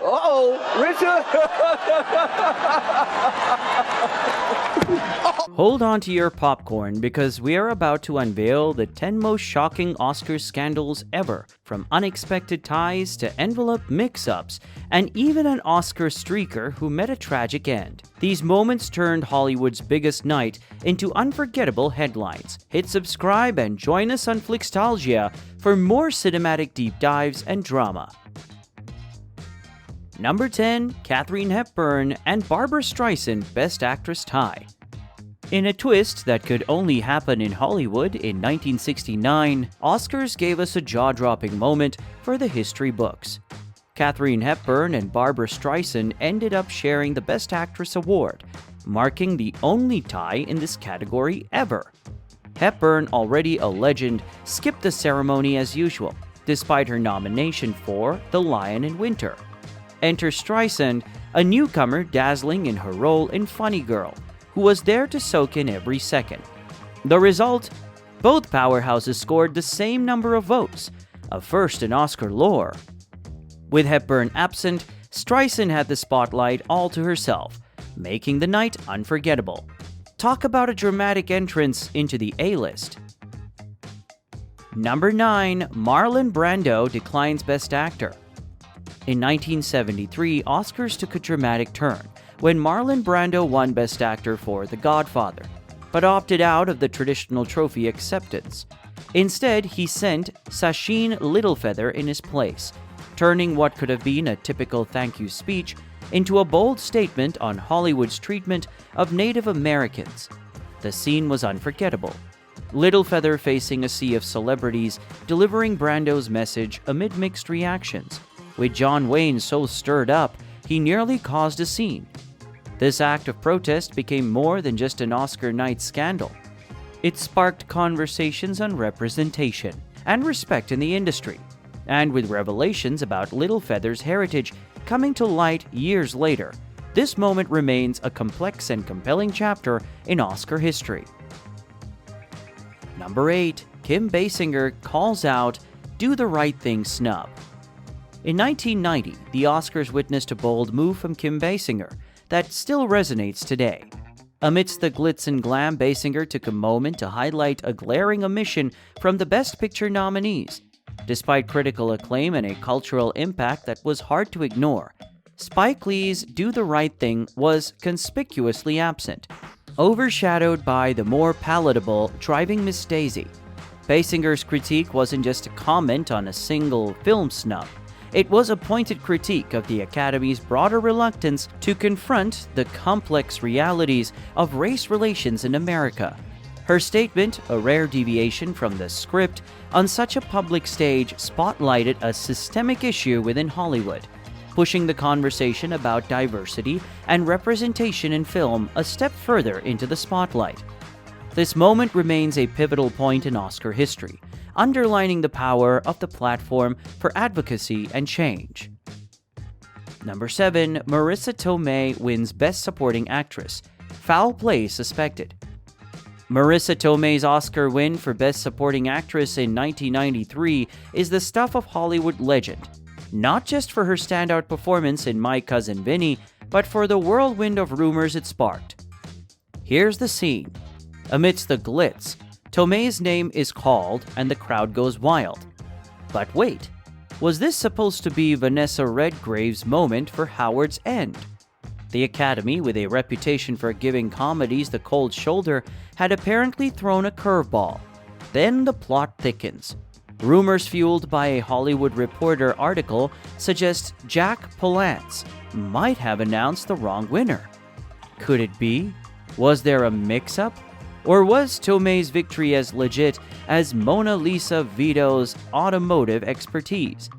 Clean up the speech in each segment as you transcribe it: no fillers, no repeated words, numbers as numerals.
Uh-oh, Richard! Hold on to your popcorn because we are about to unveil the 10 most shocking Oscar scandals ever, from unexpected ties to envelope mix-ups, and even an Oscar streaker who met a tragic end. These moments turned Hollywood's biggest night into unforgettable headlines. Hit subscribe and join us on Flixtalgia for more cinematic deep dives and drama. Number 10. Katharine Hepburn and Barbra Streisand Best Actress tie. In a twist that could only happen in Hollywood in 1969, Oscars gave us a jaw-dropping moment for the history books. Katharine Hepburn and Barbra Streisand ended up sharing the Best Actress award, marking the only tie in this category ever. Hepburn, already a legend, skipped the ceremony as usual, despite her nomination for The Lion in Winter. Enter Streisand, a newcomer dazzling in her role in Funny Girl, who was there to soak in every second. The result? Both powerhouses scored the same number of votes, a first in Oscar lore. With Hepburn absent, Streisand had the spotlight all to herself, making the night unforgettable. Talk about a dramatic entrance into the A-list. Number 9. Marlon Brando declines Best Actor. In 1973, Oscars took a dramatic turn when Marlon Brando won Best Actor for The Godfather, but opted out of the traditional trophy acceptance. Instead, he sent Sacheen Littlefeather in his place, turning what could have been a typical thank you speech into a bold statement on Hollywood's treatment of Native Americans. The scene was unforgettable. Littlefeather facing a sea of celebrities delivering Brando's message amid mixed reactions, with John Wayne so stirred up he nearly caused a scene. This act of protest became more than just an Oscar night scandal. It sparked conversations on representation and respect in the industry, and with revelations about Littlefeather's heritage coming to light years later, this moment remains a complex and compelling chapter in Oscar history. Number 8. Kim Basinger calls out Do the Right Thing snub. In 1990, the Oscars witnessed a bold move from Kim Basinger that still resonates today. Amidst the glitz and glam, Basinger took a moment to highlight a glaring omission from the Best Picture nominees. Despite critical acclaim and a cultural impact that was hard to ignore, Spike Lee's Do the Right Thing was conspicuously absent, overshadowed by the more palatable Driving Miss Daisy. Basinger's critique wasn't just a comment on a single film snub. It was a pointed critique of the Academy's broader reluctance to confront the complex realities of race relations in America. Her statement, a rare deviation from the script, on such a public stage spotlighted a systemic issue within Hollywood, pushing the conversation about diversity and representation in film a step further into the spotlight. This moment remains a pivotal point in Oscar history, underlining the power of the platform for advocacy and change. Number 7. Marisa Tomei wins Best Supporting Actress. Foul play suspected. Marisa Tomei's Oscar win for Best Supporting Actress in 1993 is the stuff of Hollywood legend, not just for her standout performance in My Cousin Vinny, but for the whirlwind of rumors it sparked. Here's the scene. Amidst the glitz, Tomei's name is called and the crowd goes wild. But wait, was this supposed to be Vanessa Redgrave's moment for Howard's End? The Academy, with a reputation for giving comedies the cold shoulder, had apparently thrown a curveball. Then the plot thickens. Rumors fueled by a Hollywood Reporter article suggest Jack Palance might have announced the wrong winner. Could it be? Was there a mix-up? Or was Tomei's victory as legit as Mona Lisa Vito's automotive expertise?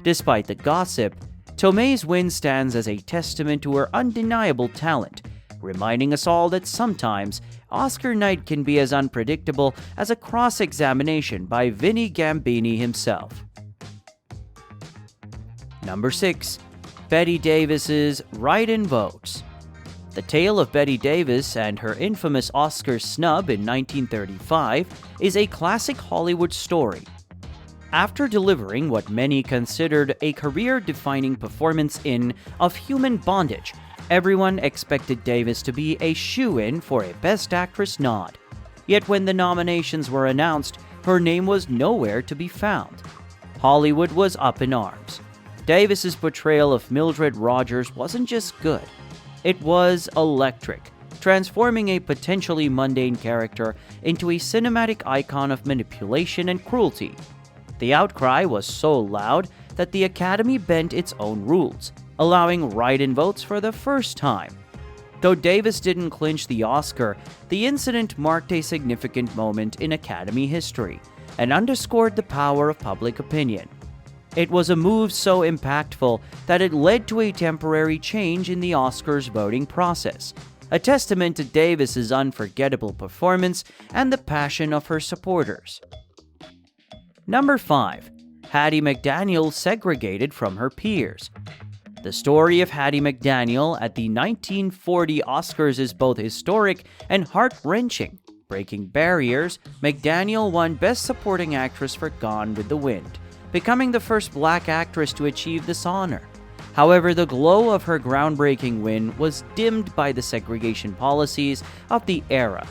Despite the gossip, Tomei's win stands as a testament to her undeniable talent, reminding us all that sometimes Oscar night can be as unpredictable as a cross-examination by Vinnie Gambini himself. Number 6. Bette Davis's write-in votes. The tale of Bette Davis and her infamous Oscar snub in 1935 is a classic Hollywood story. After delivering what many considered a career-defining performance in Of Human Bondage, everyone expected Davis to be a shoo-in for a Best Actress nod. Yet when the nominations were announced, her name was nowhere to be found. Hollywood was up in arms. Davis's portrayal of Mildred Rogers wasn't just good. It was electric, transforming a potentially mundane character into a cinematic icon of manipulation and cruelty. The outcry was so loud that the Academy bent its own rules, allowing write-in votes for the first time. Though Davis didn't clinch the Oscar, the incident marked a significant moment in Academy history and underscored the power of public opinion. It was a move so impactful that it led to a temporary change in the Oscars voting process, a testament to Davis's unforgettable performance and the passion of her supporters. Number 5. Hattie Mcdaniel segregated from her peers. The story of Hattie Mcdaniel at the 1940 Oscars is both historic and heart-wrenching. Breaking barriers, McDaniel won Best Supporting Actress for Gone with the Wind, becoming the first black actress to achieve this honor. However, the glow of her groundbreaking win was dimmed by the segregation policies of the era.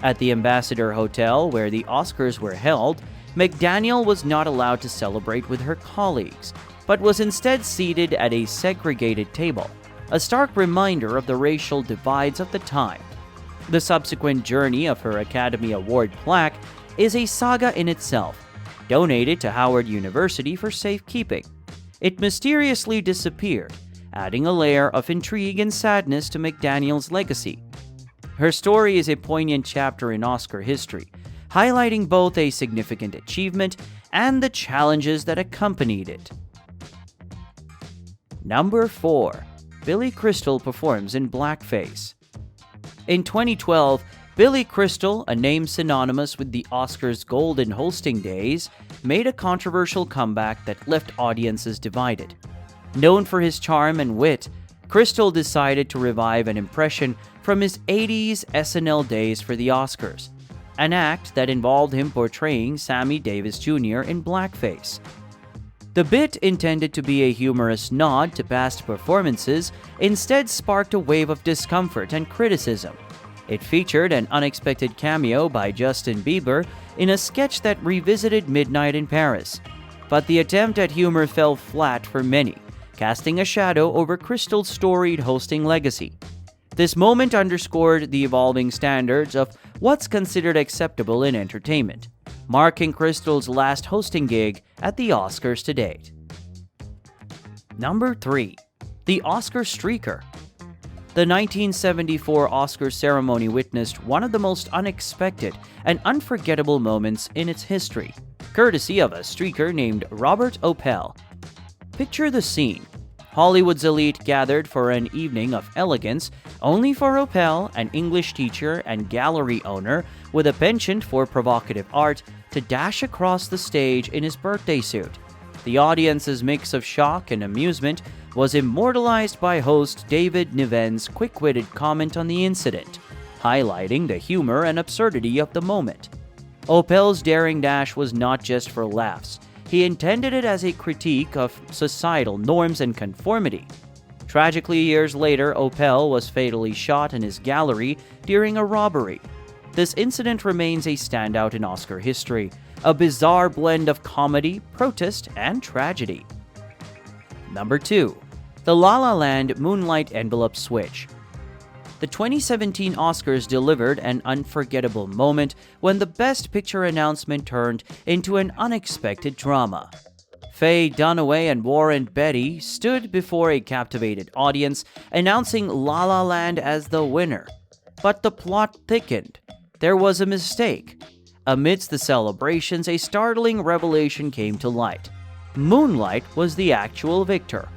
At the Ambassador Hotel, where the Oscars were held, McDaniel was not allowed to celebrate with her colleagues, but was instead seated at a segregated table, a stark reminder of the racial divides of the time. The subsequent journey of her Academy Award plaque is a saga in itself, donated to Howard University for safekeeping. It mysteriously disappeared, adding a layer of intrigue and sadness to McDaniel's legacy. Her story is a poignant chapter in Oscar history, highlighting both a significant achievement and the challenges that accompanied it. Number 4. Billy Crystal performs in Blackface. In 2012, Billy Crystal, a name synonymous with the Oscars' golden hosting days, made a controversial comeback that left audiences divided. Known for his charm and wit, Crystal decided to revive an impression from his 80s SNL days for the Oscars, an act that involved him portraying Sammy Davis Jr. in blackface. The bit, intended to be a humorous nod to past performances, instead sparked a wave of discomfort and criticism. It featured an unexpected cameo by Justin Bieber in a sketch that revisited Midnight in Paris. But the attempt at humor fell flat for many, casting a shadow over Crystal's storied hosting legacy. This moment underscored the evolving standards of what's considered acceptable in entertainment, marking Crystal's last hosting gig at the Oscars to date. Number 3. The Oscar Streaker. The 1974 Oscar ceremony witnessed one of the most unexpected and unforgettable moments in its history, courtesy of a streaker named Robert Opel. Picture the scene. Hollywood's elite gathered for an evening of elegance, only for Opel, an English teacher and gallery owner with a penchant for provocative art, to dash across the stage in his birthday suit. The audience's mix of shock and amusement was immortalized by host David Niven's quick-witted comment on the incident, highlighting the humor and absurdity of the moment. Opel's daring dash was not just for laughs. He intended it as a critique of societal norms and conformity. Tragically, years later, Opel was fatally shot in his gallery during a robbery. This incident remains a standout in Oscar history, a bizarre blend of comedy, protest, and tragedy. Number 2. The La La Land Moonlight Envelope Switch. The 2017 Oscars delivered an unforgettable moment when the Best Picture announcement turned into an unexpected drama. Faye Dunaway and Warren Beatty stood before a captivated audience, announcing La La Land as the winner. But the plot thickened. There was a mistake. Amidst the celebrations, a startling revelation came to light. Moonlight was the actual victor.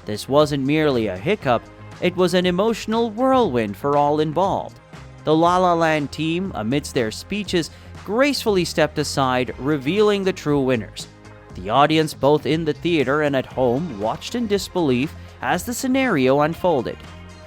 This wasn't merely a hiccup, it was an emotional whirlwind for all involved. The La La Land team, amidst their speeches, gracefully stepped aside, revealing the true winners. The audience, both in the theater and at home, watched in disbelief as the scenario unfolded.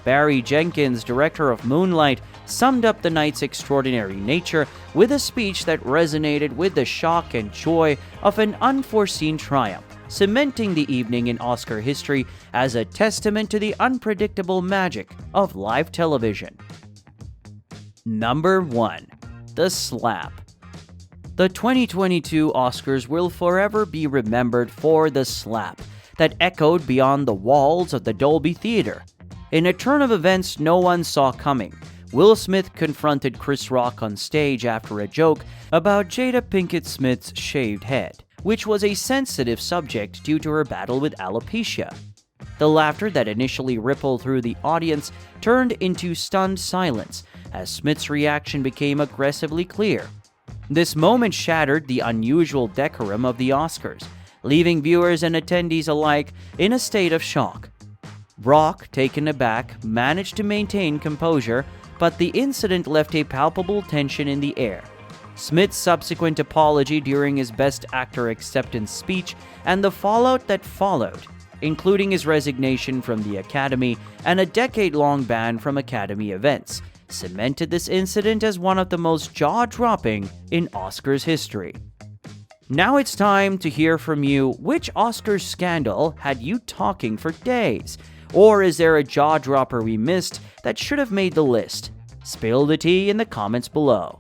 Barry Jenkins, director of Moonlight, summed up the night's extraordinary nature with a speech that resonated with the shock and joy of an unforeseen triumph, cementing the evening in Oscar history as a testament to the unpredictable magic of live television. Number 1. The Slap. The 2022 Oscars will forever be remembered for the slap that echoed beyond the walls of the Dolby Theater. In a turn of events no one saw coming, Will Smith confronted Chris Rock on stage after a joke about Jada Pinkett Smith's shaved head, which was a sensitive subject due to her battle with alopecia. The laughter that initially rippled through the audience turned into stunned silence as Smith's reaction became aggressively clear. This moment shattered the unusual decorum of the Oscars, leaving viewers and attendees alike in a state of shock. Rock, taken aback, managed to maintain composure, but the incident left a palpable tension in the air. Smith's subsequent apology during his Best Actor acceptance speech and the fallout that followed, including his resignation from the Academy and a decade-long ban from Academy events, cemented this incident as one of the most jaw-dropping in Oscars history. Now it's time to hear from you. Which Oscars scandal had you talking for days? Or is there a jaw-dropper we missed that should have made the list? Spill the tea in the comments below.